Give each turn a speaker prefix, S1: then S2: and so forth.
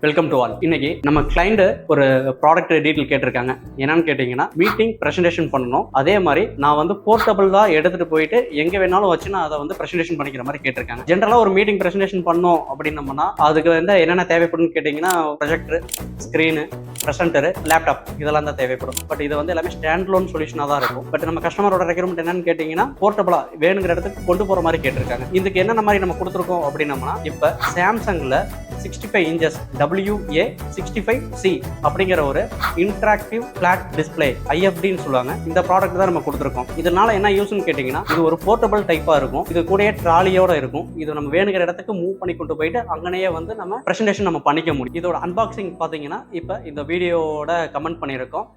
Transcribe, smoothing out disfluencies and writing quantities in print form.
S1: Welcome to all. இன்னைக்கு நம்ம client ஒரு ப்ராடக்ட் டீட்டெயில் கேட்டிருக்காங்க. என்னன்னு கேட்டீங்கன்னா, மீட்டிங் பிரசன்டேஷன் பண்ணணும். அதே மாதிரி நான் வந்து போர்ட்டபிள் தான் எடுத்துட்டு போயிட்டு எங்க வேணாலும் வச்சு நான் அதை வந்து பிரசன்டேஷன் பண்ணிக்கிற மாதிரி கேட்டிருக்காங்க. ஜென்ரலா ஒரு மீட்டிங் பிரசன்டேஷன் பண்ணோம் அப்படின்னம்னா அதுக்கு வந்து என்னென்ன தேவைப்படும்னு கேட்டீங்கன்னா, ப்ரொஜெக்டர், ஸ்கிரீனு, பிரசன்டர், லேப்டாப் இதெல்லாம் தான் தேவைப்படும். பட் இது வந்து எல்லாமே ஸ்டாண்ட் லோன் சொல்யூஷனாக தான் இருக்கும். பட் நம்ம கஸ்டமரோட ரெக்யர்மெண்ட் என்னன்னு கேட்டீங்கன்னா, போர்ட்டபிளா வேணுங்கிற இடத்துக்கு கொண்டு போற மாதிரி கேட்டிருக்காங்க. இதுக்கு என்னென்ன மாதிரி நம்ம கொடுத்துருக்கோம் அப்படின்னம்னா, இப்போ சாம்சங்ல 65 inches WA65C அப்படிங்கிற ஒரு இன்டராக்டிவ் ஃபிளாட் டிஸ்பிளே IFDன்னு சொல்லுவாங்க. இந்த ப்ராடக்ட் தான் நம்ம கொடுத்துருக்கோம். இதனால என்ன யூஸ்ன்னு கேட்டிங்கன்னா, இது ஒரு போர்ட்டபிள் டைப்பா இருக்கும். இது கூடயே ட்ராலியோட இருக்கும். இது நம்ம வேணுங்கிற இடத்துக்கு மூவ் பண்ணி கொண்டு போயிட்டு அங்கனையே வந்து நம்ம பிரசன்டேஷன் நம்ம பண்ணிக்க முடியும். இதோட அன்பாக்சிங் பார்த்தீங்கன்னா இப்போ இந்த வீடியோவோட கமெண்ட் பண்ணியிருக்கோம்.